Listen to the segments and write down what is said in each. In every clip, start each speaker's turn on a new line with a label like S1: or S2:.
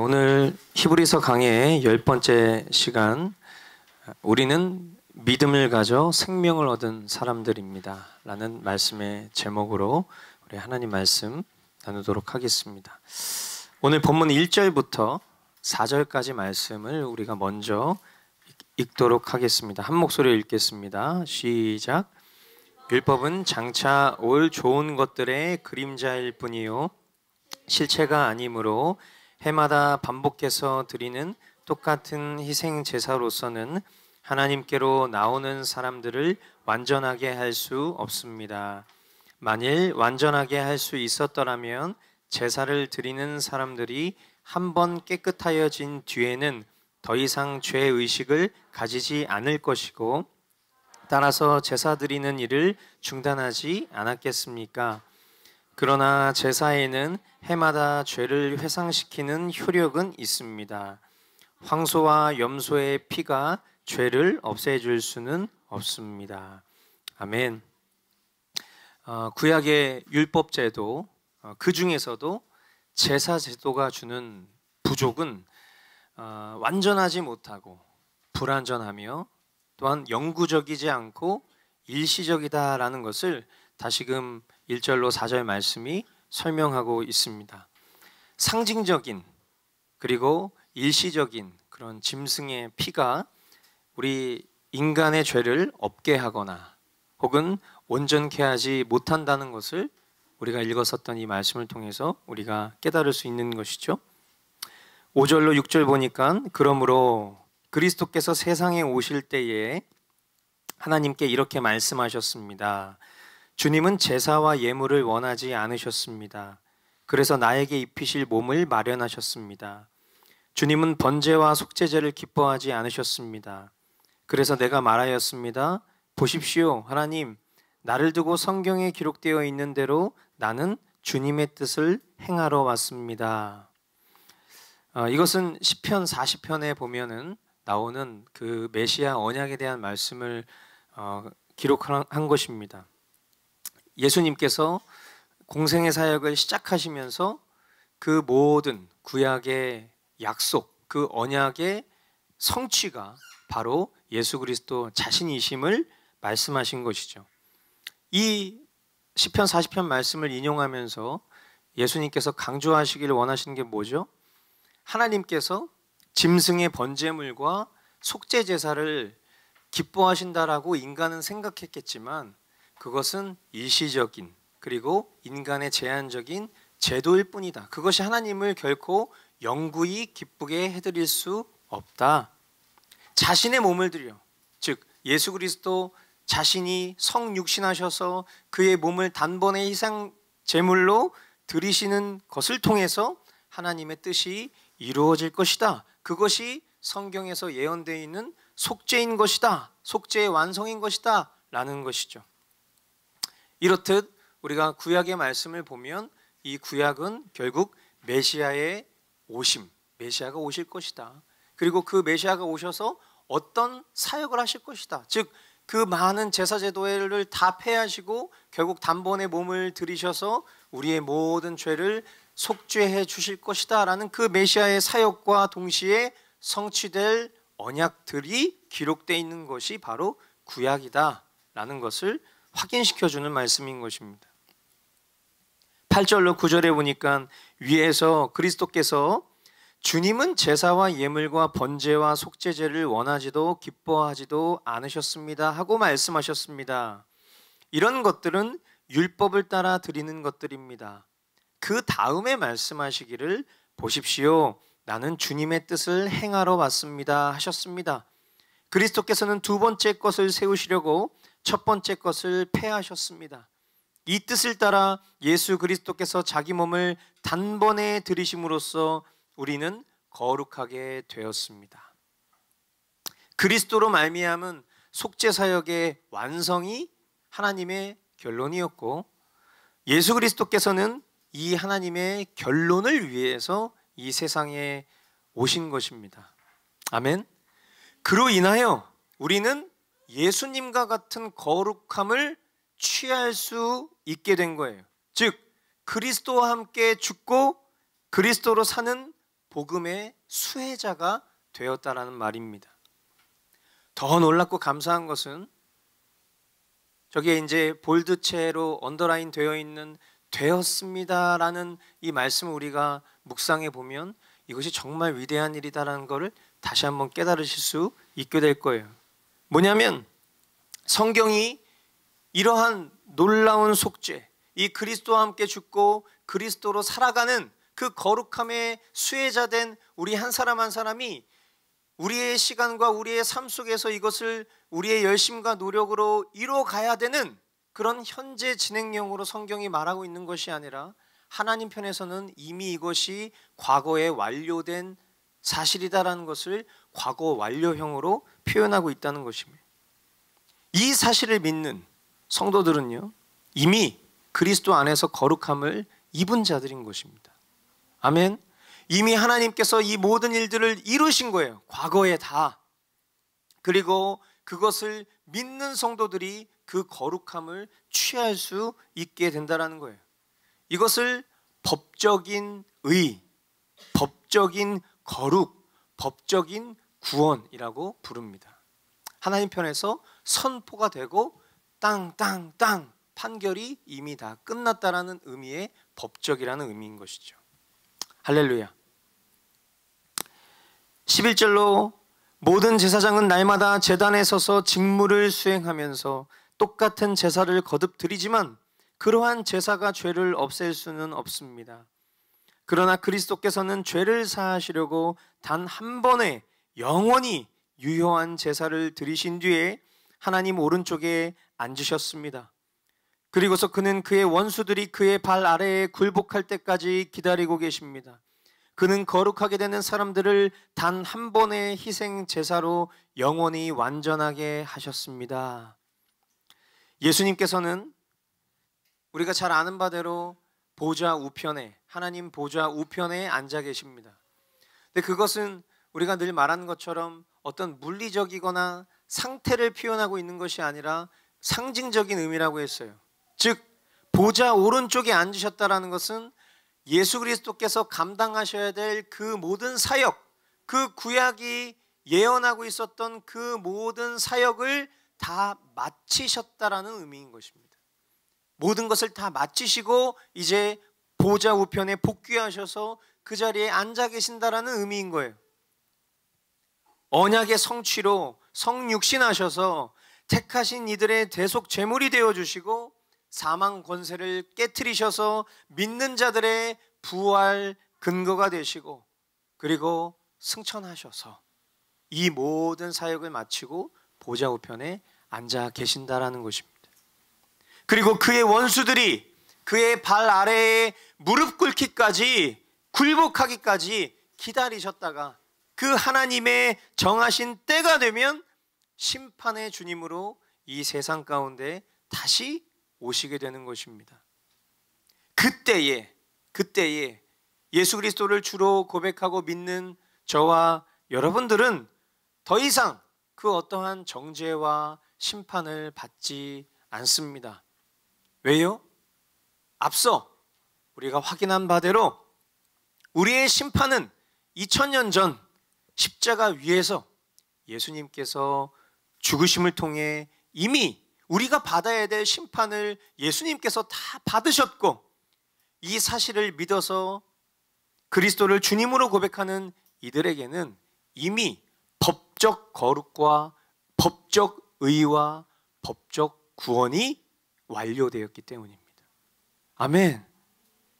S1: 오늘 히브리서 강해의 10번째 시간, 우리는 믿음을 가져 생명을 얻은 사람들입니다 라는 말씀의 제목으로 우리 하나님 말씀 나누도록 하겠습니다. 오늘 본문 1절부터 4절까지 말씀을 우리가 먼저 읽도록 하겠습니다. 한 목소리로 읽겠습니다. 시작. 율법은 장차 올 좋은 것들의 그림자일 뿐이요 실체가 아니므로 해마다 반복해서 드리는 똑같은 희생 제사로서는 하나님께로 나오는 사람들을 완전하게 할 수 없습니다. 만일 완전하게 할 수 있었더라면 제사를 드리는 사람들이 한 번 깨끗하여진 뒤에는 더 이상 죄의식을 가지지 않을 것이고, 따라서 제사 드리는 일을 중단하지 않았겠습니까? 그러나 제사에는 해마다 죄를 회상시키는 효력은 있습니다. 황소와 염소의 피가 죄를 없애줄 수는 없습니다. 아멘. 구약의 율법제도, 그 중에서도 제사제도가 주는 부족은 완전하지 못하고 불완전하며 또한 영구적이지 않고 일시적이다라는 것을 다시금 1절로 4절 말씀이 설명하고 있습니다. 상징적인 그리고 일시적인 그런 짐승의 피가 우리 인간의 죄를 없게 하거나 혹은 온전케 하지 못한다는 것을 우리가 읽었었던 이 말씀을 통해서 우리가 깨달을 수 있는 것이죠. 5절로 6절 보니까 그러므로 그리스도께서 세상에 오실 때에 하나님께 이렇게 말씀하셨습니다. 주님은 제사와 예물을 원하지 않으셨습니다. 그래서 나에게 입히실 몸을 마련하셨습니다. 주님은 번제와 속죄제를 기뻐하지 않으셨습니다. 그래서 내가 말하였습니다. 보십시오, 하나님, 나를 두고 성경에 기록되어 있는 대로 나는 주님의 뜻을 행하러 왔습니다. 이것은 시편 40편에 보면은 나오는 그 메시아 언약에 대한 말씀을 기록한 것입니다. 예수님께서 공생의 사역을 시작하시면서 그 모든 구약의 약속, 그 언약의 성취가 바로 예수 그리스도 자신이심을 말씀하신 것이죠. 이 시편 40편 말씀을 인용하면서 예수님께서 강조하시기를 원하시는 게 뭐죠? 하나님께서 짐승의 번제물과 속죄 제사를 기뻐하신다라고 인간은 생각했겠지만 그것은 일시적인 그리고 인간의 제한적인 제도일 뿐이다. 그것이 하나님을 결코 영구히 기쁘게 해드릴 수 없다. 자신의 몸을 드려, 즉 예수 그리스도 자신이 성육신하셔서 그의 몸을 단번에 희생 제물로 드리시는 것을 통해서 하나님의 뜻이 이루어질 것이다. 그것이 성경에서 예언되어 있는 속죄인 것이다. 속죄의 완성인 것이다 라는 것이죠. 이렇듯 우리가 구약의 말씀을 보면 이 구약은 결국 메시아의 오심, 메시아가 오실 것이다. 그리고 그 메시아가 오셔서 어떤 사역을 하실 것이다. 즉 그 많은 제사제도를 다 폐하시고 결국 단번에 몸을 들이셔서 우리의 모든 죄를 속죄해 주실 것이다 라는 그 메시아의 사역과 동시에 성취될 언약들이 기록되어 있는 것이 바로 구약이다 라는 것을 확인시켜주는 말씀인 것입니다. 8절로 9절에 보니까 위에서 그리스도께서 주님은 제사와 예물과 번제와 속죄제를 원하지도 기뻐하지도 않으셨습니다 하고 말씀하셨습니다. 이런 것들은 율법을 따라 드리는 것들입니다. 그 다음에 말씀하시기를 보십시오, 나는 주님의 뜻을 행하러 왔습니다 하셨습니다. 그리스도께서는 두 번째 것을 세우시려고 첫 번째 것을 폐하셨습니다. 이 뜻을 따라 예수 그리스도께서 자기 몸을 단번에 들이심으로써 우리는 거룩하게 되었습니다. 그리스도로 말미암은 속죄 사역의 완성이 하나님의 결론이었고, 예수 그리스도께서는 이 하나님의 결론을 위해서 이 세상에 오신 것입니다. 아멘. 그로 인하여 우리는 예수님과 같은 거룩함을 취할 수 있게 된 거예요. 즉 그리스도와 함께 죽고 그리스도로 사는 복음의 수혜자가 되었다라는 말입니다. 더 놀랍고 감사한 것은 저기에 이제 볼드체로 언더라인 되어 있는 되었습니다라는 이 말씀을 우리가 묵상해 보면 이것이 정말 위대한 일이다라는 것을 다시 한번 깨달으실 수 있게 될 거예요. 뭐냐면 성경이 이러한 놀라운 속죄, 이 그리스도와 함께 죽고 그리스도로 살아가는 그 거룩함의 수혜자된 우리 한 사람 한 사람이 우리의 시간과 우리의 삶 속에서 이것을 우리의 열심과 노력으로 이뤄가야 되는 그런 현재 진행형으로 성경이 말하고 있는 것이 아니라 하나님 편에서는 이미 이것이 과거에 완료된 사실이다라는 것을 과거 완료형으로 표현하고 있다는 것입니다. 이 사실을 믿는 성도들은요, 이미 그리스도 안에서 거룩함을 입은 자들인 것입니다. 아멘. 이미 하나님께서 이 모든 일들을 이루신 거예요. 과거에 다. 그리고 그것을 믿는 성도들이 그 거룩함을 취할 수 있게 된다는 거예요. 이것을 법적인 의, 법적인 거룩, 법적인 구원이라고 부릅니다. 하나님 편에서 선포가 되고 땅땅땅 판결이 이미 다 끝났다라는 의미의 법적이라는 의미인 것이죠. 할렐루야. 11절로 모든 제사장은 날마다 제단에 서서 직무를 수행하면서 똑같은 제사를 거듭 드리지만 그러한 제사가 죄를 없앨 수는 없습니다. 그러나 그리스도께서는 죄를 사하시려고 단 한 번에 영원히 유효한 제사를 드리신 뒤에 하나님 오른쪽에 앉으셨습니다. 그리고서 그는 그의 원수들이 그의 발 아래에 굴복할 때까지 기다리고 계십니다. 그는 거룩하게 되는 사람들을 단 한 번의 희생 제사로 영원히 완전하게 하셨습니다. 예수님께서는 우리가 잘 아는 바대로 보좌 우편에, 하나님 보좌 우편에 앉아 계십니다. 근데 그것은 우리가 늘 말하는 것처럼 어떤 물리적이거나 상태를 표현하고 있는 것이 아니라 상징적인 의미라고 했어요. 즉 보좌 오른쪽에 앉으셨다라는 것은 예수 그리스도께서 감당하셔야 될 그 모든 사역, 그 구약이 예언하고 있었던 그 모든 사역을 다 마치셨다라는 의미인 것입니다. 모든 것을 다 마치시고 이제 보좌 우편에 복귀하셔서 그 자리에 앉아 계신다라는 의미인 거예요. 언약의 성취로 성육신하셔서 택하신 이들의 대속 제물이 되어주시고 사망 권세를 깨트리셔서 믿는 자들의 부활 근거가 되시고 그리고 승천하셔서 이 모든 사역을 마치고 보좌 우편에 앉아 계신다라는 것입니다. 그리고 그의 원수들이 그의 발 아래에 무릎 꿇기까지 굴복하기까지 기다리셨다가 그 하나님의 정하신 때가 되면 심판의 주님으로 이 세상 가운데 다시 오시게 되는 것입니다. 그때에 예수 그리스도를 주로 고백하고 믿는 저와 여러분들은 더 이상 그 어떠한 정죄와 심판을 받지 않습니다. 왜요? 앞서 우리가 확인한 바대로 우리의 심판은 2000년 전 십자가 위에서 예수님께서 죽으심을 통해 이미 우리가 받아야 될 심판을 예수님께서 다 받으셨고 이 사실을 믿어서 그리스도를 주님으로 고백하는 이들에게는 이미 법적 거룩과 법적 의와 법적 구원이 완료되었기 때문입니다. 아멘.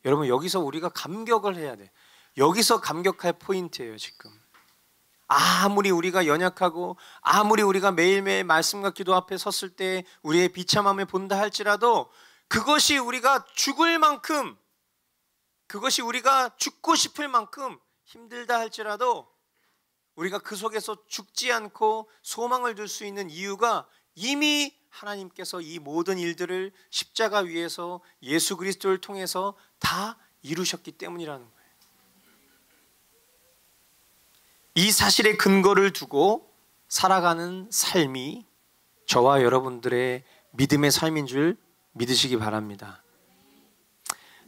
S1: 여러분 여기서 우리가 감격을 해야 돼. 여기서 감격할 포인트예요. 지금 아무리 우리가 연약하고 아무리 우리가 매일매일 말씀과 기도 앞에 섰을 때 우리의 비참함을 본다 할지라도 그것이 우리가 죽을 만큼, 그것이 우리가 죽고 싶을 만큼 힘들다 할지라도 우리가 그 속에서 죽지 않고 소망을 둘 수 있는 이유가 이미 하나님께서 이 모든 일들을 십자가 위에서 예수 그리스도를 통해서 다 이루셨기 때문이라는 거예요. 이 사실의 근거를 두고 살아가는 삶이 저와 여러분들의 믿음의 삶인 줄 믿으시기 바랍니다.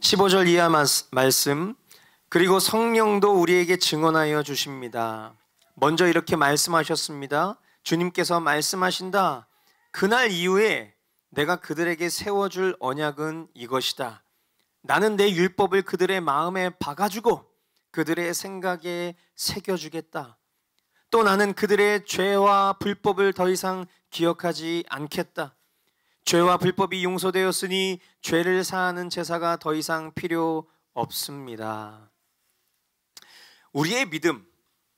S1: 15절 이하 말씀, 그리고 성령도 우리에게 증언하여 주십니다. 먼저 이렇게 말씀하셨습니다. 주님께서 말씀하신다. 그날 이후에 내가 그들에게 세워줄 언약은 이것이다. 나는 내 율법을 그들의 마음에 박아주고 그들의 생각에 새겨주겠다. 또 나는 그들의 죄와 불법을 더 이상 기억하지 않겠다. 죄와 불법이 용서되었으니 죄를 사하는 제사가 더 이상 필요 없습니다. 우리의 믿음,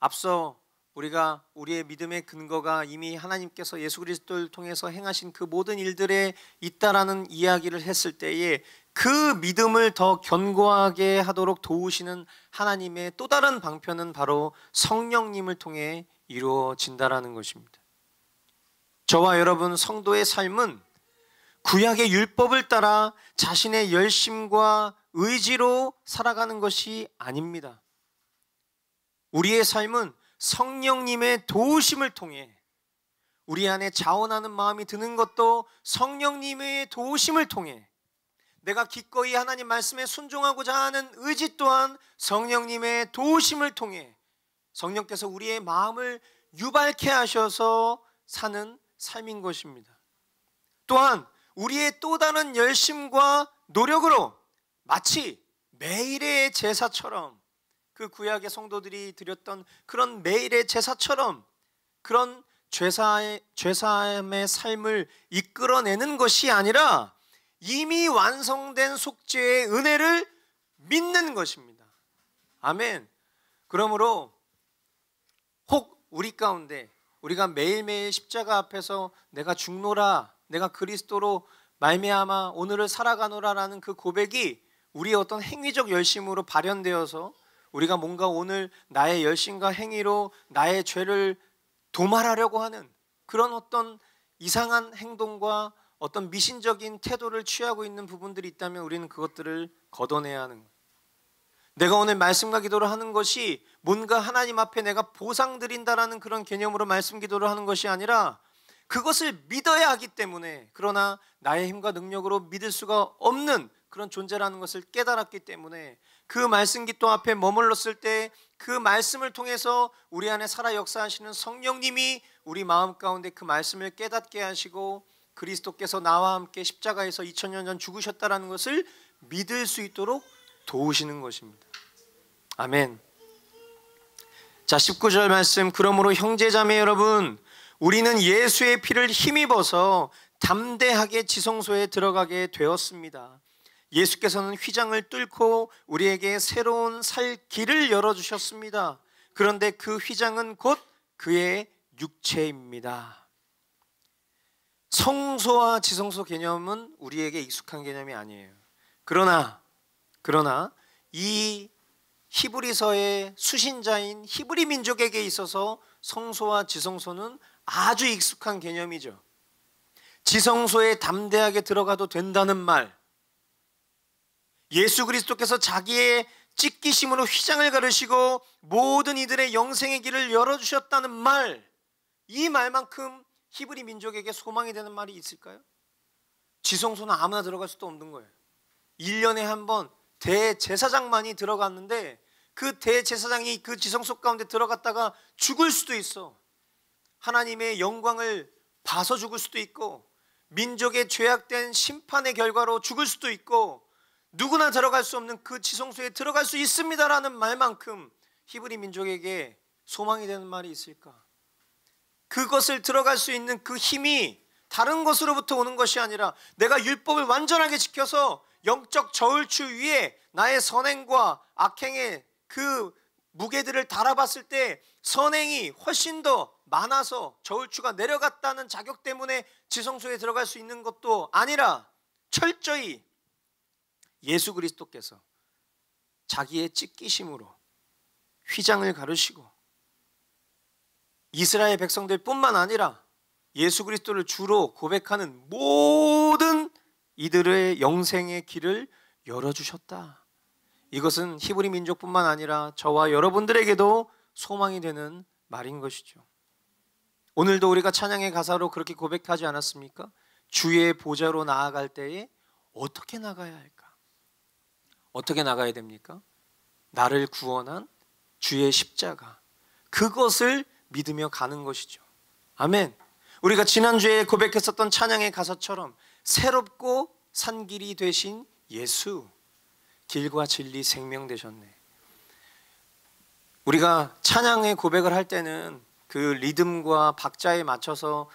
S1: 앞서 우리가 우리의 믿음의 근거가 이미 하나님께서 예수 그리스도를 통해서 행하신 그 모든 일들에 있다라는 이야기를 했을 때에 그 믿음을 더 견고하게 하도록 도우시는 하나님의 또 다른 방편은 바로 성령님을 통해 이루어진다라는 것입니다. 저와 여러분 성도의 삶은 구약의 율법을 따라 자신의 열심과 의지로 살아가는 것이 아닙니다. 우리의 삶은 성령님의 도우심을 통해 우리 안에 자원하는 마음이 드는 것도 성령님의 도우심을 통해 내가 기꺼이 하나님 말씀에 순종하고자 하는 의지 또한 성령님의 도우심을 통해 성령께서 우리의 마음을 유발케 하셔서 사는 삶인 것입니다. 또한 우리의 또 다른 열심과 노력으로 마치 매일의 제사처럼 그 구약의 성도들이 드렸던 그런 매일의 제사처럼 그런 죄사함의 삶을 이끌어내는 것이 아니라 이미 완성된 속죄의 은혜를 믿는 것입니다. 아멘. 그러므로 혹 우리 가운데 우리가 매일매일 십자가 앞에서 내가 죽노라, 내가 그리스도로 말미암아 오늘을 살아가노라라는 그 고백이 우리의 어떤 행위적 열심으로 발현되어서 우리가 뭔가 오늘 나의 열심과 행위로 나의 죄를 도말하려고 하는 그런 어떤 이상한 행동과 어떤 미신적인 태도를 취하고 있는 부분들이 있다면 우리는 그것들을 걷어내야 하는 거예요. 내가 오늘 말씀과 기도를 하는 것이 뭔가 하나님 앞에 내가 보상 드린다라는 그런 개념으로 말씀 기도를 하는 것이 아니라 그것을 믿어야 하기 때문에, 그러나 나의 힘과 능력으로 믿을 수가 없는 그런 존재라는 것을 깨달았기 때문에 그 말씀 기도 앞에 머물렀을 때 그 말씀을 통해서 우리 안에 살아 역사하시는 성령님이 우리 마음 가운데 그 말씀을 깨닫게 하시고 그리스도께서 나와 함께 십자가에서 2000년 전 죽으셨다라는 것을 믿을 수 있도록 도우시는 것입니다. 아멘. 자, 19절 말씀. 그러므로 형제자매 여러분, 우리는 예수의 피를 힘입어서 담대하게 지성소에 들어가게 되었습니다. 예수께서는 휘장을 뚫고 우리에게 새로운 살 길을 열어주셨습니다. 그런데 그 휘장은 곧 그의 육체입니다. 성소와 지성소 개념은 우리에게 익숙한 개념이 아니에요. 그러나 이 히브리서의 수신자인 히브리 민족에게 있어서 성소와 지성소는 아주 익숙한 개념이죠. 지성소에 담대하게 들어가도 된다는 말, 예수 그리스도께서 자기의 찢기심으로 휘장을 가르시고 모든 이들의 영생의 길을 열어주셨다는 말, 이 말만큼 히브리 민족에게 소망이 되는 말이 있을까요? 지성소는 아무나 들어갈 수도 없는 거예요. 1년에 한 번 대제사장만이 들어갔는데 그 대제사장이 그 지성소 가운데 들어갔다가 죽을 수도 있어. 하나님의 영광을 봐서 죽을 수도 있고 민족의 죄악된 심판의 결과로 죽을 수도 있고 누구나 들어갈 수 없는 그 지성소에 들어갈 수 있습니다라는 말만큼 히브리 민족에게 소망이 되는 말이 있을까? 그것을 들어갈 수 있는 그 힘이 다른 것으로부터 오는 것이 아니라 내가 율법을 완전하게 지켜서 영적 저울추 위에 나의 선행과 악행의 그 무게들을 달아봤을 때 선행이 훨씬 더 많아서 저울추가 내려갔다는 자격 때문에 지성소에 들어갈 수 있는 것도 아니라 철저히 예수 그리스도께서 자기의 찢기심으로 휘장을 가르시고 이스라엘 백성들 뿐만 아니라 예수 그리스도를 주로 고백하는 모든 이들의 영생의 길을 열어주셨다. 이것은 히브리 민족뿐만 아니라 저와 여러분들에게도 소망이 되는 말인 것이죠. 오늘도 우리가 찬양의 가사로 그렇게 고백하지 않았습니까? 주의 보좌로 나아갈 때에 어떻게 나가야 할까? 어떻게 나가야 됩니까? 나를 구원한 주의 십자가, 그것을 믿으며 가는 것이죠. 아멘. 우리가 지난주에 고백했었던 찬양의 가사처럼 새롭고 산 길이 되신 예수, 길과 진리 생명 되셨네. 우리가 찬양의 고백을 할 때는 그 리듬과 박자에 맞춰서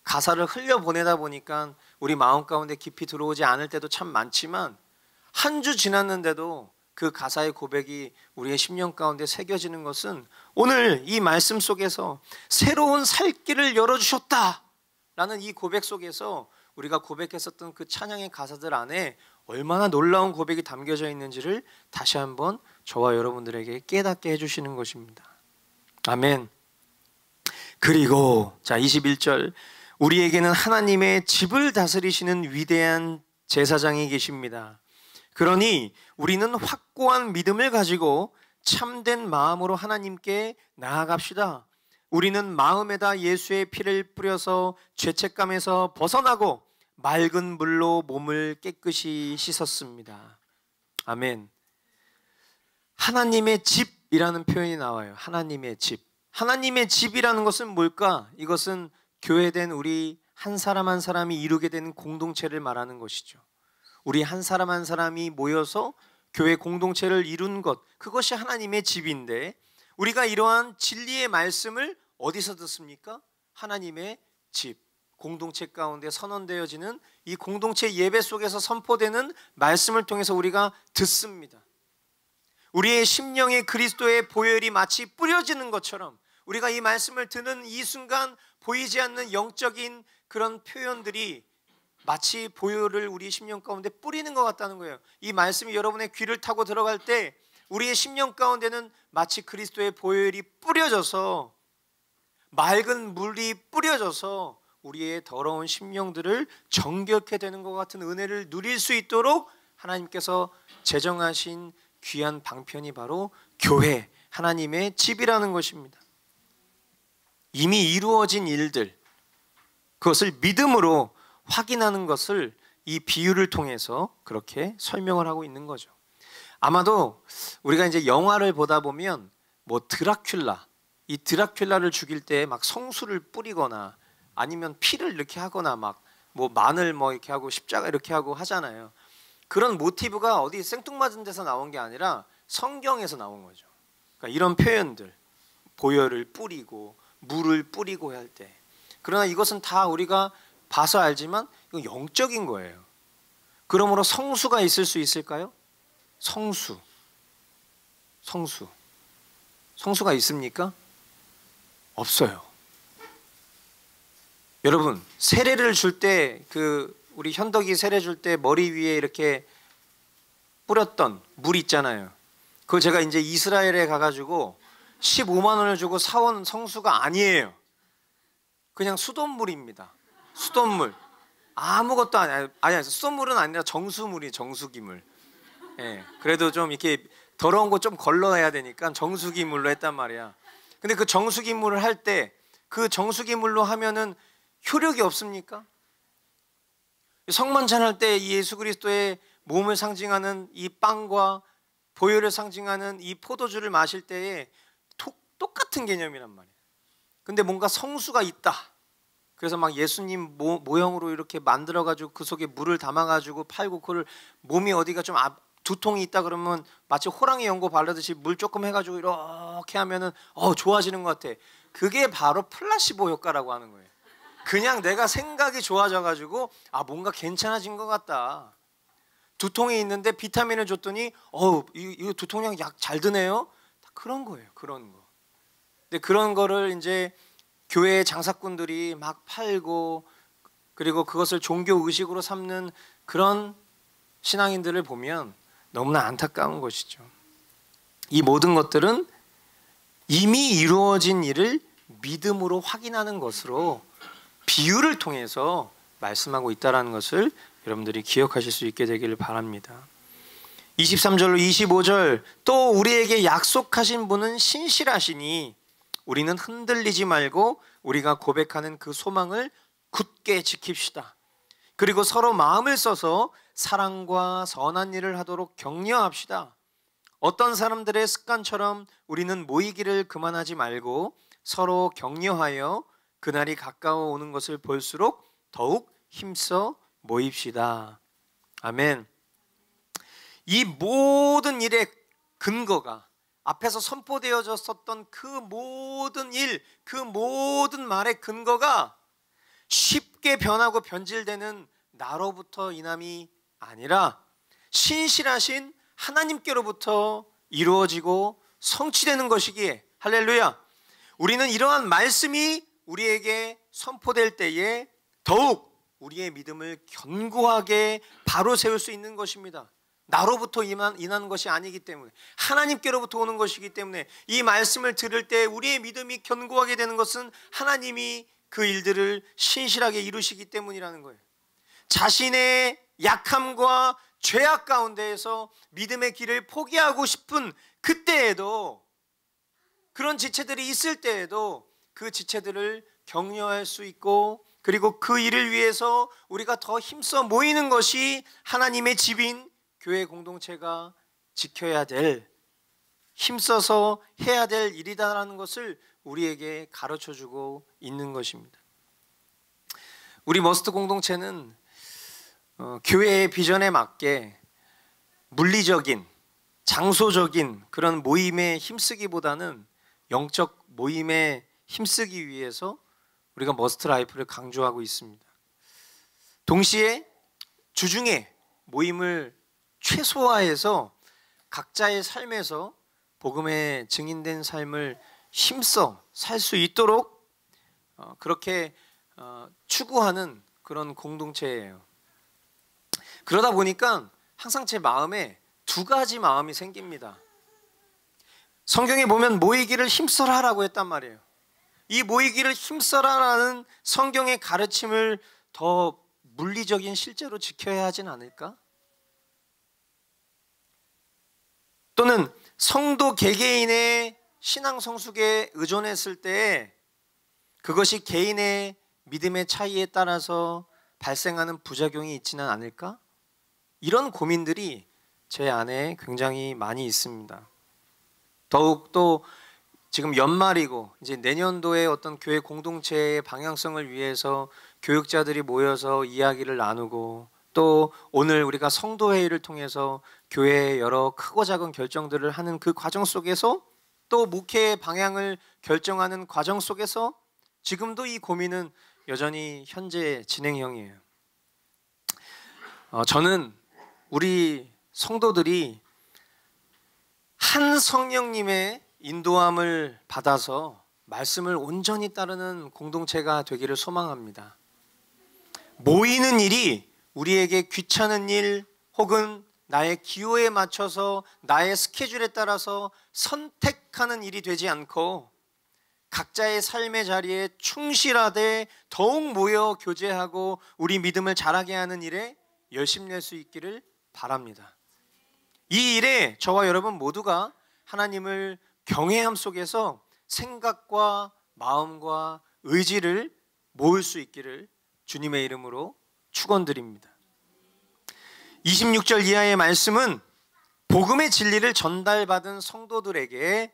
S1: 가사를 흘려보내다 보니까 우리 마음 가운데 깊이 들어오지 않을 때도 참 많지만, 한 주 지났는데도 그 가사의 고백이 우리의 심령 가운데 새겨지는 것은 오늘 이 말씀 속에서 새로운 살 길을 열어주셨다 라는 이 고백 속에서 우리가 고백했었던 그 찬양의 가사들 안에 얼마나 놀라운 고백이 담겨져 있는지를 다시 한번 저와 여러분들에게 깨닫게 해주시는 것입니다. 아멘. 그리고 자 21절, 우리에게는 하나님의 집을 다스리시는 위대한 제사장이 계십니다. 그러니 우리는 확고한 믿음을 가지고 참된 마음으로 하나님께 나아갑시다. 우리는 마음에다 예수의 피를 뿌려서 죄책감에서 벗어나고 맑은 물로 몸을 깨끗이 씻었습니다. 아멘. 하나님의 집이라는 표현이 나와요. 하나님의 집. 하나님의 집이라는 것은 뭘까? 이것은 교회된 우리 한 사람 한 사람이 이루게 되는 공동체를 말하는 것이죠. 우리 한 사람 한 사람이 모여서 교회 공동체를 이룬 것, 그것이 하나님의 집인데, 우리가 이러한 진리의 말씀을 어디서 듣습니까? 하나님의 집, 공동체 가운데 선언되어지는 이 공동체 예배 속에서 선포되는 말씀을 통해서 우리가 듣습니다. 우리의 심령에 그리스도의 보혈이 마치 뿌려지는 것처럼 우리가 이 말씀을 듣는 이 순간 보이지 않는 영적인 그런 표현들이 마치 보혈을 우리 심령 가운데 뿌리는 것 같다는 거예요. 이 말씀이 여러분의 귀를 타고 들어갈 때 우리의 심령 가운데는 마치 그리스도의 보혈이 뿌려져서, 맑은 물이 뿌려져서 우리의 더러운 심령들을 정결케 되는 것 같은 은혜를 누릴 수 있도록 하나님께서 제정하신 귀한 방편이 바로 교회, 하나님의 집이라는 것입니다. 이미 이루어진 일들, 그것을 믿음으로 확인하는 것을 이 비유를 통해서 그렇게 설명을 하고 있는 거죠. 아마도 우리가 이제 영화를 보다 보면 뭐 드라큘라, 이 드라큘라를 죽일 때 막 성수를 뿌리거나 아니면 피를 이렇게 하거나 막 뭐 마늘 뭐 이렇게 하고 십자가 이렇게 하고 하잖아요. 그런 모티브가 어디 생뚱맞은 데서 나온 게 아니라 성경에서 나온 거죠. 그러니까 이런 표현들, 보혈을 뿌리고 물을 뿌리고 할 때, 그러나 이것은 다 우리가 봐서 알지만 이건 영적인 거예요. 그러므로 성수가 있을 수 있을까요? 성수가 있습니까? 없어요. 여러분, 세례를 줄 때 우리 현덕이 세례 줄 때 머리 위에 이렇게 뿌렸던 물 있잖아요. 그거 제가 이제 이스라엘에 가가지고 15만 원을 주고 사온 성수가 아니에요. 그냥 수돗물입니다. 수돗물. 아무것도 아니야. 수돗물은 아니라 정수물이, 정수기물. 예. 그래도 좀 이렇게 더러운 거 좀 걸러야 되니까 정수기물로 했단 말이야. 근데 그 정수기물을 할 때 그 정수기물로 하면은 효력이 없습니까? 성만찬할 때 예수 그리스도의 몸을 상징하는 이 빵과 보혈을 상징하는 이 포도주를 마실 때에 똑같은 개념이란 말이에요. 근데 뭔가 성수가 있다. 그래서 막 예수님 모형으로 이렇게 만들어가지고 그 속에 물을 담아가지고 팔고, 그걸 몸이 어디가 좀 두통이 있다 그러면 마치 호랑이 연고 바르듯이 물 조금 해가지고 이렇게 하면은 좋아지는 것 같아. 그게 바로 플라시보 효과라고 하는 거예요. 그냥 내가 생각이 좋아져가지고 뭔가 괜찮아진 것 같다. 두통이 있는데 비타민을 줬더니 이거 두통약 약 잘 드네요. 그런 거예요. 그런 거. 근데 그런 거를 이제 교회 장사꾼들이 막 팔고, 그리고 그것을 종교 의식으로 삼는 그런 신앙인들을 보면 너무나 안타까운 것이죠. 이 모든 것들은 이미 이루어진 일을 믿음으로 확인하는 것으로 비유를 통해서 말씀하고 있다는 것을 여러분들이 기억하실 수 있게 되기를 바랍니다. 23절로 25절, 또 우리에게 약속하신 분은 신실하시니 우리는 흔들리지 말고 우리가 고백하는 그 소망을 굳게 지킵시다. 그리고 서로 마음을 써서 사랑과 선한 일을 하도록 격려합시다. 어떤 사람들의 습관처럼 우리는 모이기를 그만하지 말고 서로 격려하여 그날이 가까워 오는 것을 볼수록 더욱 힘써 모입시다. 아멘. 이 모든 일의 근거가, 앞에서 선포되어졌었던 그 모든 일, 그 모든 말의 근거가 쉽게 변하고 변질되는 나로부터 인함이 아니라 신실하신 하나님께로부터 이루어지고 성취되는 것이기에, 할렐루야, 우리는 이러한 말씀이 우리에게 선포될 때에 더욱 우리의 믿음을 견고하게 바로 세울 수 있는 것입니다. 나로부터 인한 것이 아니기 때문에, 하나님께로부터 오는 것이기 때문에 이 말씀을 들을 때 우리의 믿음이 견고하게 되는 것은 하나님이 그 일들을 신실하게 이루시기 때문이라는 거예요. 자신의 약함과 죄악 가운데에서 믿음의 길을 포기하고 싶은 그때에도, 그런 지체들이 있을 때에도 그 지체들을 격려할 수 있고, 그리고 그 일을 위해서 우리가 더 힘써 모이는 것이 하나님의 집인 교회 공동체가 지켜야 될, 힘써서 해야 될 일이다라는 것을 우리에게 가르쳐주고 있는 것입니다. 우리 머스트 공동체는 교회의 비전에 맞게 물리적인, 장소적인 그런 모임에 힘쓰기보다는 영적 모임에 힘쓰기 위해서 우리가 머스트 라이프를 강조하고 있습니다. 동시에 주중에 모임을 최소화해서 각자의 삶에서 복음에 증인된 삶을 힘써 살 수 있도록 그렇게 추구하는 그런 공동체예요. 그러다 보니까 항상 제 마음에 두 가지 마음이 생깁니다. 성경에 보면 모이기를 힘써라라고 했단 말이에요. 이 모이기를 힘써라라는 성경의 가르침을 더 물리적인 실제로 지켜야 하진 않을까? 또는 성도 개개인의 신앙 성숙에 의존했을 때 그것이 개인의 믿음의 차이에 따라서 발생하는 부작용이 있지는 않을까? 이런 고민들이 제 안에 굉장히 많이 있습니다. 더욱 또 지금 연말이고 이제 내년도에 어떤 교회 공동체의 방향성을 위해서 교육자들이 모여서 이야기를 나누고, 또 오늘 우리가 성도회의를 통해서 교회의 여러 크고 작은 결정들을 하는 그 과정 속에서, 또 목회의 방향을 결정하는 과정 속에서 지금도 이 고민은 여전히 현재 진행형이에요. 저는 우리 성도들이 한 성령님의 인도함을 받아서 말씀을 온전히 따르는 공동체가 되기를 소망합니다. 모이는 일이 우리에게 귀찮은 일 혹은 나의 기호에 맞춰서 나의 스케줄에 따라서 선택하는 일이 되지 않고 각자의 삶의 자리에 충실하되 더욱 모여 교제하고 우리 믿음을 자라게 하는 일에 열심낼 수 있기를 바랍니다. 이 일에 저와 여러분 모두가 하나님을 경외함 속에서 생각과 마음과 의지를 모을 수 있기를 주님의 이름으로 축원드립니다. 26절 이하의 말씀은 복음의 진리를 전달받은 성도들에게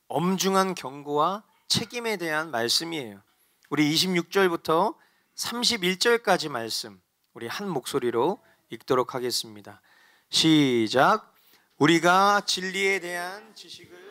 S1: 엄중한 경고와 책임에 대한 말씀이에요. 우리 26절부터 31절까지 말씀 우리 한 목소리로 읽도록 하겠습니다. 시작. 우리가 진리에 대한 지식을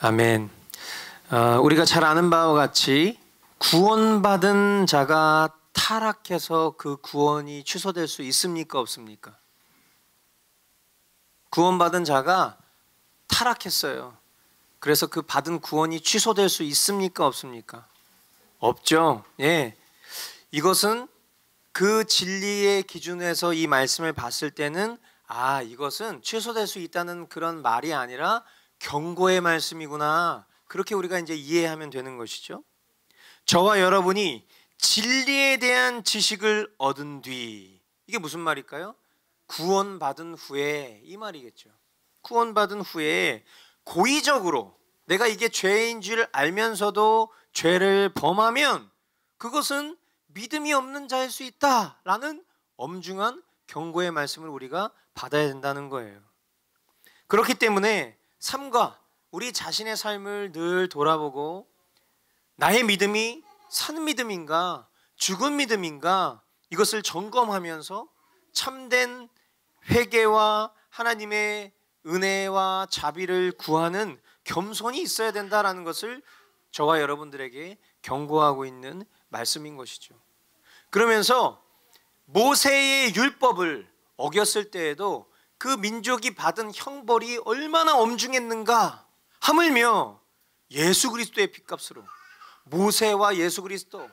S1: 아멘. 우리가 잘 아는 바와 같이 구원받은 자가 타락해서 그 구원이 취소될 수 있습니까? 없습니까? 구원받은 자가 타락했어요. 그래서 그 받은 구원이 취소될 수 있습니까? 없습니까? 없죠. 예. 이것은 그 진리의 기준에서 이 말씀을 봤을 때는 이것은 취소될 수 있다는 그런 말이 아니라 경고의 말씀이구나. 그렇게 우리가 이제 이해하면 되는 것이죠. 저와 여러분이 진리에 대한 지식을 얻은 뒤, 이게 무슨 말일까요? 구원받은 후에, 이 말이겠죠. 구원받은 후에 고의적으로 내가 이게 죄인 줄 알면서도 죄를 범하면 그것은 믿음이 없는 자일 수 있다라는 엄중한 경고의 말씀을 우리가 받아야 된다는 거예요. 그렇기 때문에 삶과 우리 자신의 삶을 늘 돌아보고 나의 믿음이 산 믿음인가 죽은 믿음인가 이것을 점검하면서 참된 회개와 하나님의 은혜와 자비를 구하는 겸손이 있어야 된다라는 것을 저와 여러분들에게 경고하고 있는 말씀인 것이죠. 그러면서 모세의 율법을 어겼을 때에도 그 민족이 받은 형벌이 얼마나 엄중했는가. 하물며 예수 그리스도의 핏값으로, 모세와 예수 그리스도,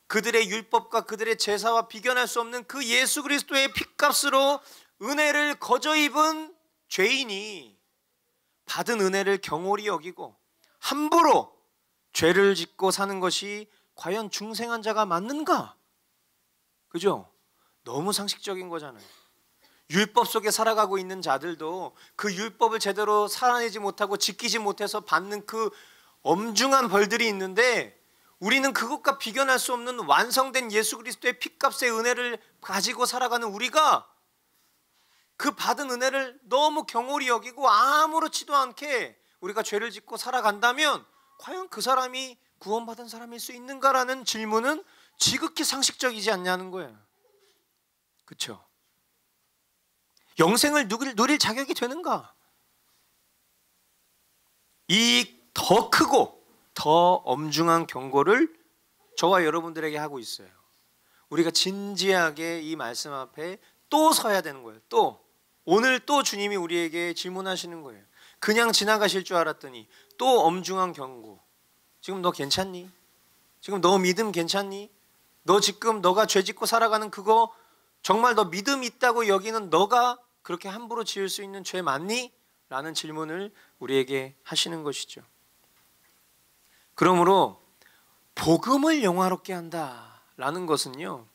S1: 그들의 율법과 그들의 제사와 비견할 수 없는 그 예수 그리스도의 핏값으로 은혜를 거저 입은 죄인이 받은 은혜를 경홀히 여기고 함부로 죄를 짓고 사는 것이 과연 중생한 자가 맞는가? 그죠? 너무 상식적인 거잖아요. 율법 속에 살아가고 있는 자들도 그 율법을 제대로 살아내지 못하고 지키지 못해서 받는 그 엄중한 벌들이 있는데, 우리는 그것과 비견할 수 없는 완성된 예수 그리스도의 핏값의 은혜를 가지고 살아가는 우리가 그 받은 은혜를 너무 경홀히 여기고 아무렇지도 않게 우리가 죄를 짓고 살아간다면 과연 그 사람이 구원받은 사람일 수 있는가라는 질문은 지극히 상식적이지 않냐는 거예요. 그렇죠? 영생을 누릴 자격이 되는가? 이 더 크고 더 엄중한 경고를 저와 여러분들에게 하고 있어요. 우리가 진지하게 이 말씀 앞에 또 서야 되는 거예요. 오늘 또 주님이 우리에게 질문하시는 거예요. 그냥 지나가실 줄 알았더니 또 엄중한 경고. 지금 너 괜찮니? 지금 너 믿음 괜찮니? 너 지금 너가 죄 짓고 살아가는 그거 정말 너 믿음 있다고 여기는 너가 그렇게 함부로 지을 수 있는 죄 맞니? 라는 질문을 우리에게 하시는 것이죠. 그러므로 복음을 영화롭게 한다라는 것은요,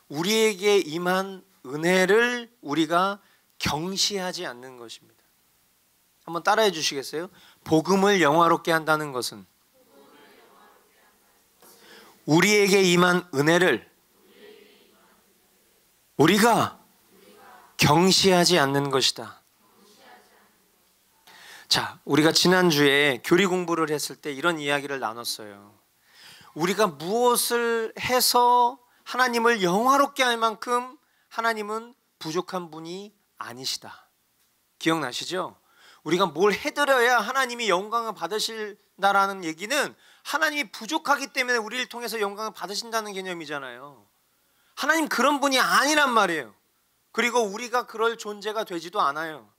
S1: 우리에게 임한 은혜를 우리가 경시하지 않는 것입니다. 한번 따라해 주시겠어요? 복음을 영화롭게 한다는 것은 우리에게 임한 은혜를 우리가 경시하지 않는 것이다. 자, 우리가 지난주에 교리 공부를 했을 때 이런 이야기를 나눴어요. 우리가 무엇을 해서 하나님을 영화롭게 할 만큼 하나님은 부족한 분이 아니시다. 기억나시죠? 우리가 뭘 해드려야 하나님이 영광을 받으신다라는 얘기는 하나님이 부족하기 때문에 우리를 통해서 영광을 받으신다는 개념이잖아요. 하나님 그런 분이 아니란 말이에요. 그리고 우리가 그럴 존재가 되지도 않아요.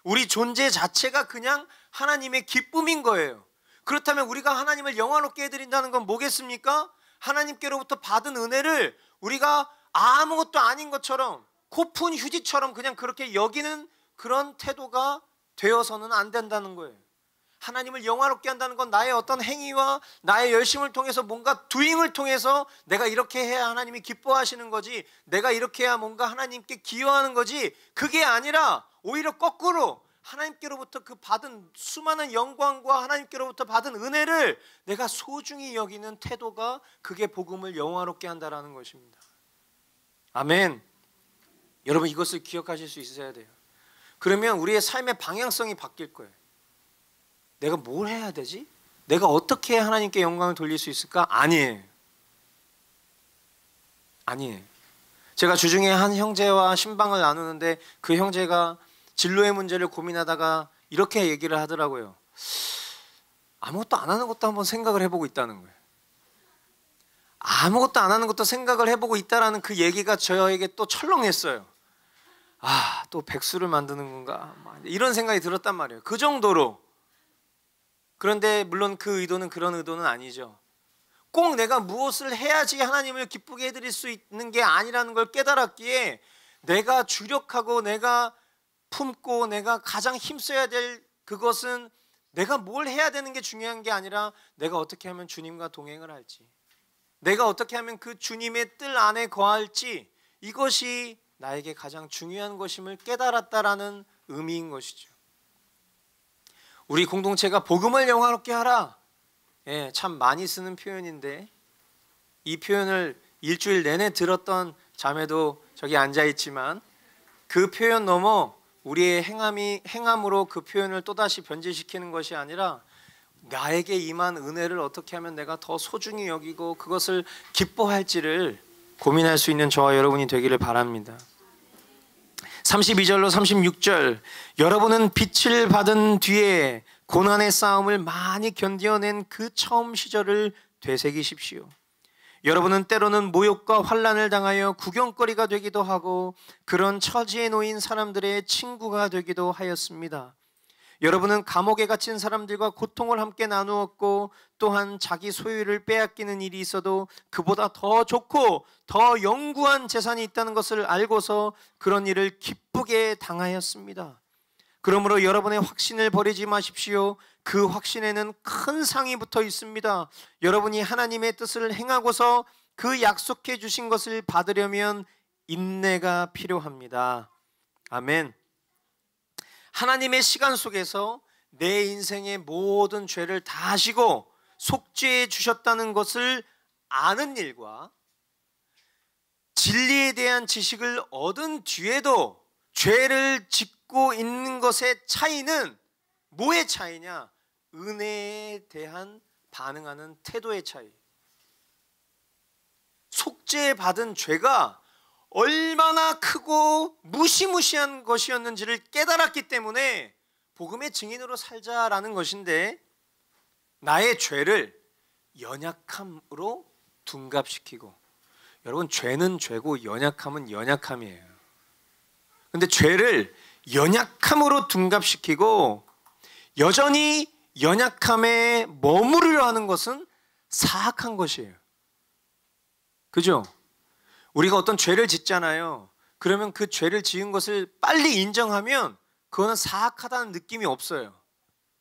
S1: 우리 존재 자체가 그냥 하나님의 기쁨인 거예요. 그렇다면 우리가 하나님을 영화롭게 해드린다는 건 뭐겠습니까? 하나님께로부터 받은 은혜를 우리가 아무것도 아닌 것처럼, 코푼 휴지처럼 그냥 그렇게 여기는 그런 태도가 되어서는 안 된다는 거예요. 하나님을 영화롭게 한다는 건 나의 어떤 행위와 나의 열심을 통해서, 뭔가 doing을 통해서 내가 이렇게 해야 하나님이 기뻐하시는 거지, 내가 이렇게 해야 뭔가 하나님께 기여하는 거지, 그게 아니라 오히려 거꾸로 하나님께로부터 그 받은 수많은 영광과 하나님께로부터 받은 은혜를 내가 소중히 여기는 태도가, 그게 복음을 영화롭게 한다라는 것입니다. 아멘. 여러분, 이것을 기억하실 수 있어야 돼요. 그러면 우리의 삶의 방향성이 바뀔 거예요. 내가 뭘 해야 되지? 내가 어떻게 해야 하나님께 영광을 돌릴 수 있을까? 아니에요. 제가 주중에 한 형제와 신방을 나누는데 그 형제가 진로의 문제를 고민하다가 이렇게 얘기를 하더라고요. 아무것도 안 하는 것도 한번 생각을 해보고 있다는 거예요. 아무것도 안 하는 것도 생각을 해보고 있다라는 그 얘기가 저에게 또 철렁했어요. 아, 또 백수를 만드는 건가? 이런 생각이 들었단 말이에요. 그 정도로. 그런데 물론 그 의도는 그런 의도는 아니죠. 꼭 내가 무엇을 해야지 하나님을 기쁘게 해드릴 수 있는 게 아니라는 걸 깨달았기에 내가 주력하고 내가 품고 내가 가장 힘써야 될 그것은 내가 뭘 해야 되는 게 중요한 게 아니라 내가 어떻게 하면 주님과 동행을 할지, 내가 어떻게 하면 그 주님의 뜰 안에 거할지, 이것이 나에게 가장 중요한 것임을 깨달았다라는 의미인 것이죠. 우리 공동체가 복음을 영화롭게 하라, 참 많이 쓰는 표현인데 이 표현을 일주일 내내 들었던 자매도 저기 앉아있지만 그 표현 넘어 우리의 행함으로 그 표현을 또다시 변질시키는 것이 아니라 나에게 임한 은혜를 어떻게 하면 내가 더 소중히 여기고 그것을 기뻐할지를 고민할 수 있는 저와 여러분이 되기를 바랍니다. 32절로 36절, 여러분은 빛을 받은 뒤에 고난의 싸움을 많이 견뎌낸 그 처음 시절을 되새기십시오. 여러분은 때로는 모욕과 환난을 당하여 구경거리가 되기도 하고 그런 처지에 놓인 사람들의 친구가 되기도 하였습니다. 여러분은 감옥에 갇힌 사람들과 고통을 함께 나누었고 또한 자기 소유를 빼앗기는 일이 있어도 그보다 더 좋고 더 영구한 재산이 있다는 것을 알고서 그런 일을 기쁘게 당하였습니다. 그러므로 여러분의 확신을 버리지 마십시오. 그 확신에는 큰 상이 붙어 있습니다. 여러분이 하나님의 뜻을 행하고서 그 약속해 주신 것을 받으려면 인내가 필요합니다. 아멘. 하나님의 시간 속에서 내 인생의 모든 죄를 다 하시고 속죄해 주셨다는 것을 아는 일과 진리에 대한 지식을 얻은 뒤에도 죄를 짓고 있는 것의 차이는 뭐의 차이냐? 은혜에 대한 반응하는 태도의 차이. 속죄받은 죄가 얼마나 크고 무시무시한 것이었는지를 깨달았기 때문에 복음의 증인으로 살자라는 것인데, 나의 죄를 연약함으로 둔갑시키고, 여러분 죄는 죄고 연약함은 연약함이에요. 근데 죄를 연약함으로 둔갑시키고 여전히 연약함에 머무르려 하는 것은 사악한 것이에요. 그죠? 우리가 어떤 죄를 짓잖아요. 그러면 그 죄를 지은 것을 빨리 인정하면 그거는 사악하다는 느낌이 없어요.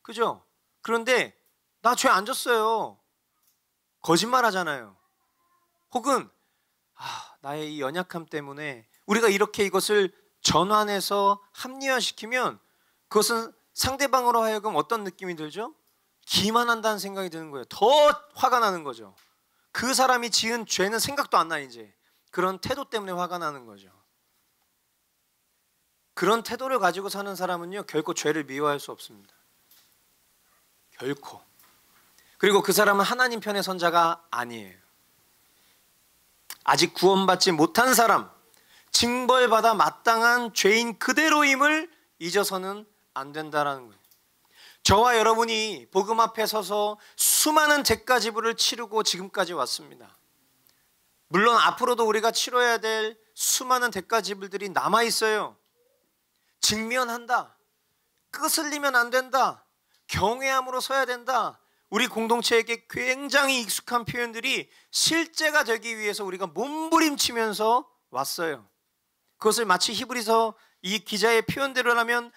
S1: 그죠? 그런데 나 죄 안 졌어요. 거짓말 하잖아요. 혹은 나의 이 연약함 때문에 우리가 이렇게 이것을 전환해서 합리화시키면 그것은 상대방으로 하여금 어떤 느낌이 들죠? 기만한다는 생각이 드는 거예요. 더 화가 나는 거죠. 그 사람이 지은 죄는 생각도 안 나. 이제 그런 태도 때문에 화가 나는 거죠. 그런 태도를 가지고 사는 사람은요, 결코 죄를 미워할 수 없습니다. 결코. 그리고 그 사람은 하나님 편의 선자가 아니에요. 아직 구원받지 못한 사람, 징벌받아 마땅한 죄인 그대로임을 잊어서는 안 된다라는 거예요. 저와 여러분이 복음 앞에 서서 수많은 대가 지불을 치르고 지금까지 왔습니다. 물론 앞으로도 우리가 치러야 될 수많은 대가 지불들이 남아 있어요. 직면한다, 끄슬리면 안 된다, 경외함으로 서야 된다. 우리 공동체에게 굉장히 익숙한 표현들이 실제가 되기 위해서 우리가 몸부림치면서 왔어요. 그것을 마치 히브리서 이 기자의 표현대로라면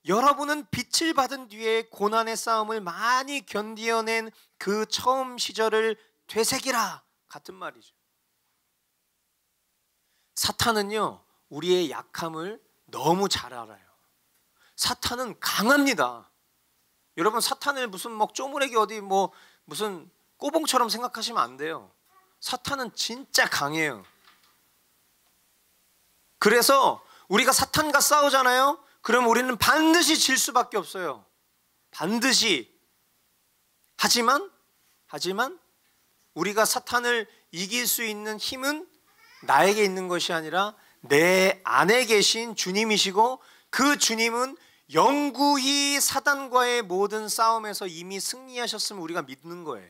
S1: 여러분은 빛을 받은 뒤에 고난의 싸움을 많이 견디어낸 그 처음 시절을 되새기라 같은 말이죠. 사탄은요, 우리의 약함을 너무 잘 알아요. 사탄은 강합니다. 여러분, 사탄을 무슨 쪼무레기 어디 무슨 꼬봉처럼 생각하시면 안 돼요. 사탄은 진짜 강해요. 그래서 우리가 사탄과 싸우잖아요. 그럼 우리는 반드시 질 수밖에 없어요. 반드시. 하지만 우리가 사탄을 이길 수 있는 힘은 나에게 있는 것이 아니라 내 안에 계신 주님이시고, 그 주님은 영구히 사단과의 모든 싸움에서 이미 승리하셨음을 우리가 믿는 거예요.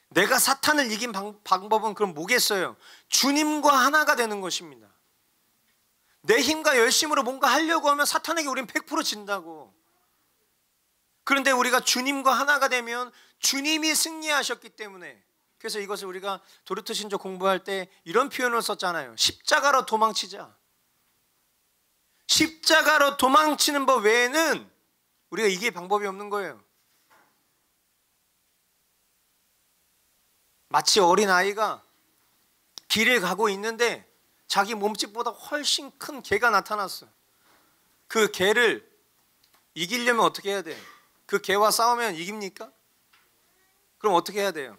S1: 내가 사탄을 이긴 방법은 그럼 뭐겠어요? 주님과 하나가 되는 것입니다. 내 힘과 열심으로 뭔가 하려고 하면 사탄에게 우린 100% 진다고. 그런데 우리가 주님과 하나가 되면 주님이 승리하셨기 때문에, 그래서 이것을 우리가 도르트 신조 공부할 때 이런 표현을 썼잖아요. 십자가로 도망치자. 십자가로 도망치는 법 외에는 우리가 이길 방법이 없는 거예요. 마치 어린아이가 길을 가고 있는데 자기 몸집보다 훨씬 큰 개가 나타났어. 그 개를 이기려면 어떻게 해야 돼요? 그 개와 싸우면 이깁니까? 그럼 어떻게 해야 돼요?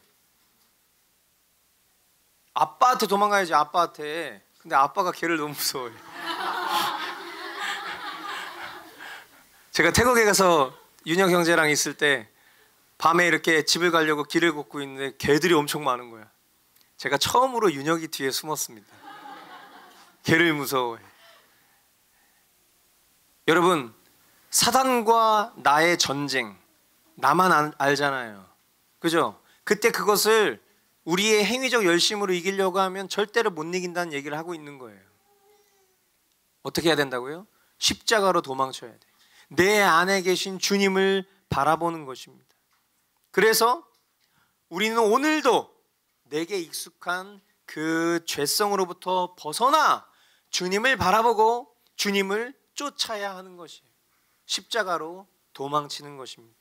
S1: 아빠한테 도망가야지, 아빠한테. 근데 아빠가 개를 너무 무서워해. 제가 태국에 가서 윤혁 형제랑 있을 때 밤에 이렇게 집을 가려고 길을 걷고 있는데 개들이 엄청 많은 거야. 제가 처음으로 윤혁이 뒤에 숨었습니다. 개를 무서워해. 여러분, 사단과 나의 전쟁, 나만 알잖아요. 그죠? 그때 그것을 우리의 행위적 열심으로 이기려고 하면 절대로 못 이긴다는 얘기를 하고 있는 거예요. 어떻게 해야 된다고요? 십자가로 도망쳐야 돼. 내 안에 계신 주님을 바라보는 것입니다. 그래서 우리는 오늘도 내게 익숙한 그 죄성으로부터 벗어나 주님을 바라보고 주님을 쫓아야 하는 것이에요. 십자가로 도망치는 것입니다.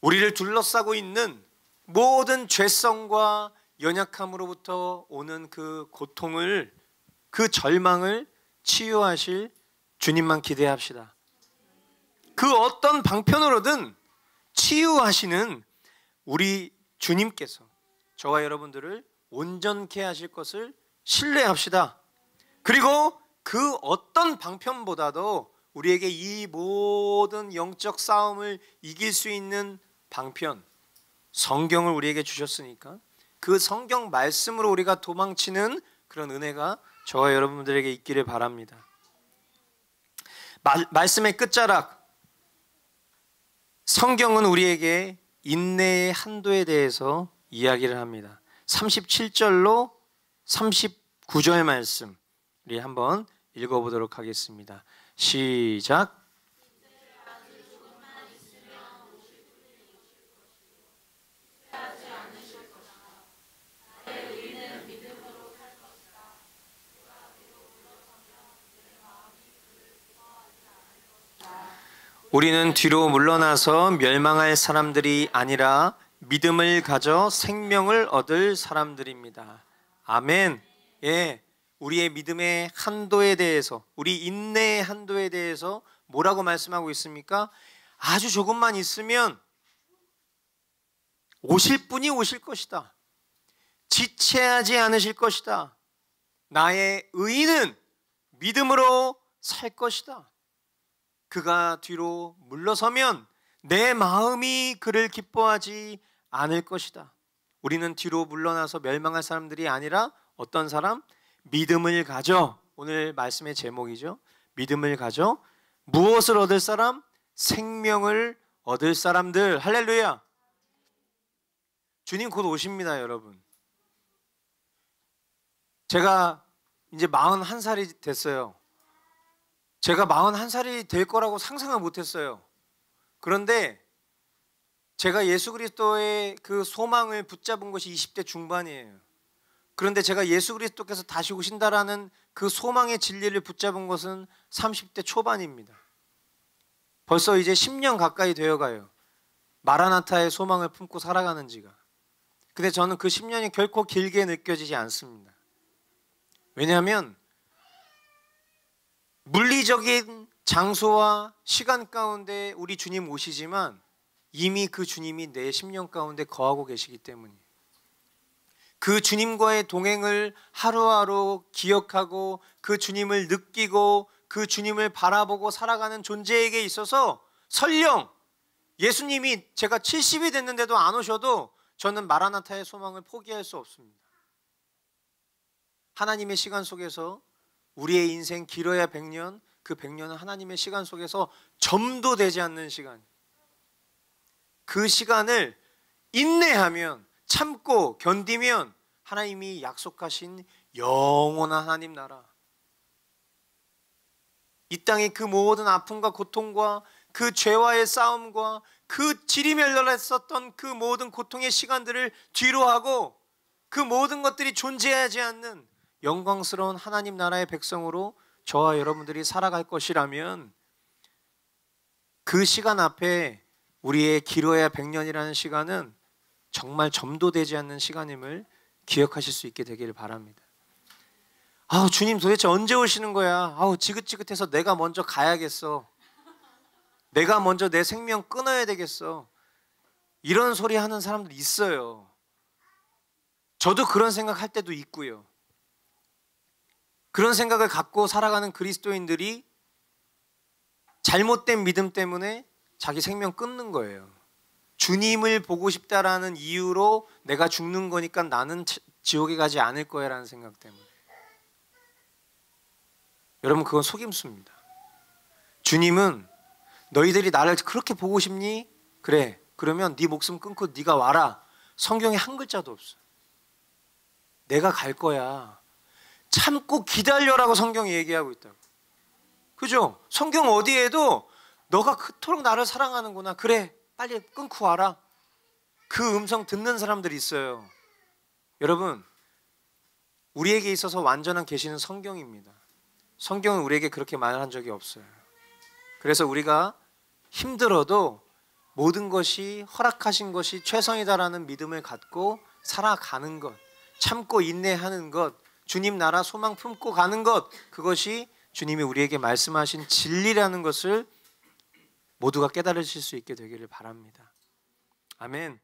S1: 우리를 둘러싸고 있는 모든 죄성과 연약함으로부터 오는 그 고통을, 그 절망을 치유하실 주님만 기대합시다. 그 어떤 방편으로든 치유하시는 우리 주님께서 저와 여러분들을 온전케 하실 것을 신뢰합시다. 그리고 그 어떤 방편보다도 우리에게 이 모든 영적 싸움을 이길 수 있는 방편, 성경을 우리에게 주셨으니까 그 성경 말씀으로 우리가 도망치는 그런 은혜가 저와 여러분들에게 있기를 바랍니다. 말씀의 끝자락, 성경은 우리에게 인내의 한도에 대해서 이야기를 합니다. 37절로 39절 말씀 우리 한번 읽어보도록 하겠습니다. 시작. 우리는 뒤로 물러나서 멸망할 사람들이 아니라 믿음을 가져 생명을 얻을 사람들입니다. 아멘. 예, 우리의 믿음의 한도에 대해서, 우리 인내의 한도에 대해서 뭐라고 말씀하고 있습니까? 아주 조금만 있으면 오실 분이 오실 것이다. 지체하지 않으실 것이다. 나의 의인은 믿음으로 살 것이다. 그가 뒤로 물러서면 내 마음이 그를 기뻐하지 않을 것이다. 우리는 뒤로 물러나서 멸망할 사람들이 아니라 어떤 사람? 믿음을 가져. 오늘 말씀의 제목이죠. 믿음을 가져 무엇을 얻을 사람? 생명을 얻을 사람들. 할렐루야. 주님 곧 오십니다, 여러분. 제가 이제 41살이 됐어요. 제가 41살이 될 거라고 상상을 못했어요. 그런데 제가 예수 그리스도의 그 소망을 붙잡은 것이 20대 중반이에요. 그런데 제가 예수 그리스도께서 다시 오신다라는 그 소망의 진리를 붙잡은 것은 30대 초반입니다. 벌써 이제 10년 가까이 되어가요. 마라나타의 소망을 품고 살아가는 지가. 근데 저는 그 10년이 결코 길게 느껴지지 않습니다. 왜냐하면 물리적인 장소와 시간 가운데 우리 주님 오시지만 이미 그 주님이 내 10년 가운데 거하고 계시기 때문이에요. 그 주님과의 동행을 하루하루 기억하고 그 주님을 느끼고 그 주님을 바라보고 살아가는 존재에게 있어서 설령 예수님이 제가 70이 됐는데도 안 오셔도 저는 마라나타의 소망을 포기할 수 없습니다. 하나님의 시간 속에서 우리의 인생 길어야 100년, 그 100년은 하나님의 시간 속에서 점도 되지 않는 시간. 그 시간을 인내하면, 참고 견디면 하나님이 약속하신 영원한 하나님 나라, 이 땅의 그 모든 아픔과 고통과 그 죄와의 싸움과 그 지리멸렬했었던 그 모든 고통의 시간들을 뒤로하고 그 모든 것들이 존재하지 않는 영광스러운 하나님 나라의 백성으로 저와 여러분들이 살아갈 것이라면, 그 시간 앞에 우리의 길어야 100년이라는 시간은 정말 점도 되지 않는 시간임을 기억하실 수 있게 되기를 바랍니다. 아우, 주님 도대체 언제 오시는 거야? 아우, 지긋지긋해서 내가 먼저 가야겠어. 내가 먼저 내 생명 끊어야 되겠어. 이런 소리 하는 사람들 있어요. 저도 그런 생각할 때도 있고요. 그런 생각을 갖고 살아가는 그리스도인들이 잘못된 믿음 때문에 자기 생명 끊는 거예요. 주님을 보고 싶다라는 이유로 내가 죽는 거니까 나는 지옥에 가지 않을 거야 라는 생각 때문에. 여러분, 그건 속임수입니다. 주님은 너희들이 나를 그렇게 보고 싶니? 그래, 그러면 네 목숨 끊고 네가 와라. 성경에 한 글자도 없어. 내가 갈 거야. 참고 기다려라고 성경이 얘기하고 있다고. 그죠? 성경 어디에도 너가 그토록 나를 사랑하는구나. 그래, 빨리 끊고 와라. 그 음성 듣는 사람들이 있어요. 여러분, 우리에게 있어서 완전한 계시는 성경입니다. 성경은 우리에게 그렇게 말한 적이 없어요. 그래서 우리가 힘들어도 모든 것이 허락하신 것이 최선이다라는 믿음을 갖고 살아가는 것, 참고 인내하는 것, 주님 나라 소망 품고 가는 것, 그것이 주님이 우리에게 말씀하신 진리라는 것을 모두가 깨달으실 수 있게 되기를 바랍니다. 아멘.